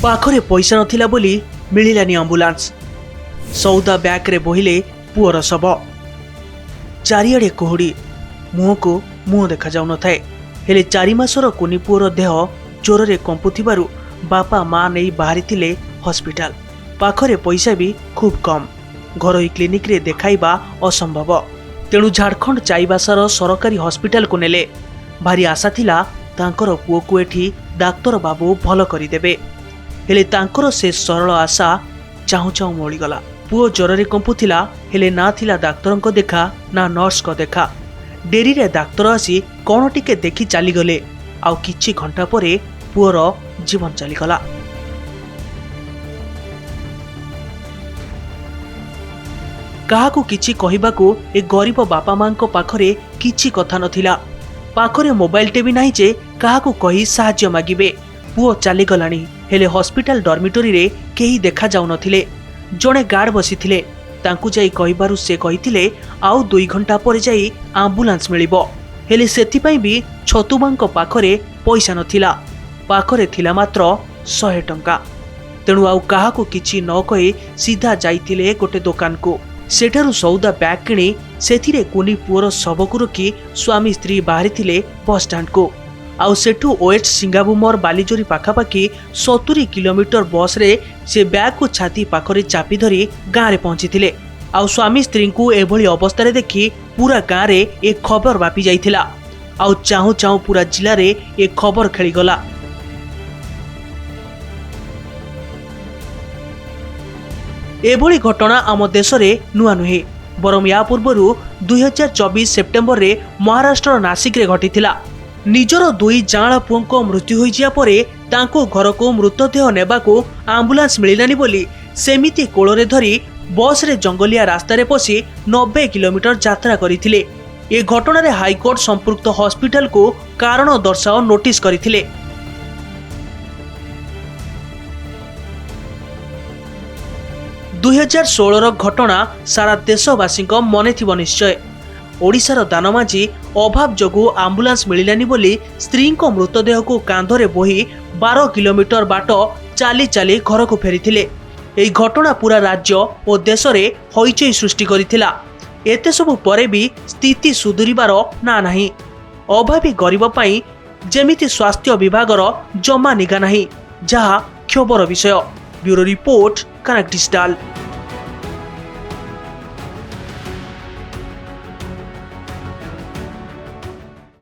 पाखरे पैसा नथिला बोली मिलिलानी आंबुलांस। सौदा बैग रे बोहिले पुअर शव। चारिआडे कुहुड़ी, मुह को मुह देखा जाउ नथाए। हेले 4 मासर कुनी पुअर देह जोर रे कंपुथिबारु बापा माँ नहीं बाहरी थिले हॉस्पिटल। पाखरे पैसा भी खूब कम। घरोई क्लिनिक रे देखाइबा असंभव। तेणु झारखंड चाईबासार सरकारी हॉस्पिटल को नेले। भारी आशा थिला तांकर पुओ को एठी डाक्तर बाबू भल करिदेबे। हेले तांकर से सरल आशा चाहू चाहू मळीगला। पुओ ज्वर रे कंपुथिला, हेले ना थिला डाक्तर को देखा ना नर्स को देखा। डेरी रे डाक्तर आसी कोन टिके देखि चली गले। आउ किछि घंटा परे पुओर जीवन चलीगला। काहाकू किछि कहिबाकू ए गरीब बापा मां को पाखरे किछि कथा नथिला। पाखरे मोबाइल टेबी नाही जे काहाकू कहि साहाय्य मागिबे। पुओ चली गलानी, हेले हॉस्पिटल डॉर्मिटरी रे केही देखा जाउ नथिले। जणे गार्ड बसिथिले, तांकू जाई कहिबारु से कहिथिले आउ 2 घंटा परे जाई एम्बुलेंस मिलिबो। हेले सेथिपई भी छतुबांको पाखरे पैसा नथिला। पाखरे थिला मात्र 100 टंका। तेणु आउ काहाकू किछि न कहि सीधा जाइथिले गोटे दुकान को। सेठारु सौदा बैग किणी सेथिरे कुनी पुअर शवकु रखी स्वामी स्त्री बाहरी थिले बस स्टैंड को। आउ सेठू ओएच सिंगाबुमर बालीजोरी पाखापाखि 70 किलोमीटर बस रे से बैग को छाती पाखरे चापी धरी गाँ रे पहुंची। आउ स्वामी स्त्री को एभली अवस्था रे देखि पूरा गाँ रे एक खबर व्यापी जाइथिला। आउ चाहू चाहू पूरा जिला रे एक खबर खेली गला। एभली घटना आम देश रे नुआ नुहे, बरम या पूर्वरु 2024 सेप्टेम्बर रे महाराष्ट्र नासिक रे घटिथिला। निजर 2 जांला पुओं मृत्यु होई जिया परे तांको घर को मृतदेह नेबाको एम्बुलेंस मिलिलानी बोली सेमिति कोଳରେ धरी बस रे जंगलिया रास्ता रे पसी 90 किलोमीटर यात्रा करिथिले। ए घटना रे हाईकोर्ट संपुक्त हॉस्पिटल को कारण दर्शाओ नोटिस करिथिले। दुई 2016 घटना सारा देशवासी मने थिबो निश्चय। ओडिशार दानमाझी अभाव जोगु एम्बुलेंस मिलिलानी बोली स्त्री को मृतदेह को कांधरे बोही 12 किलोमीटर बाट चाली चाली घर को फेरीथिले। एही घटना पूरा राज्य और देश रे हईचई सृष्टि करिथिला। एते सबु परे भी स्थिति सुधुरिबार ना नाही। अभावी गरीब पई जेमिति स्वास्थ्य विभागर जमा निगा नाही, जहा क्षोभर विषय। ब्यूरो रिपोर्ट, कनक डिजिटल।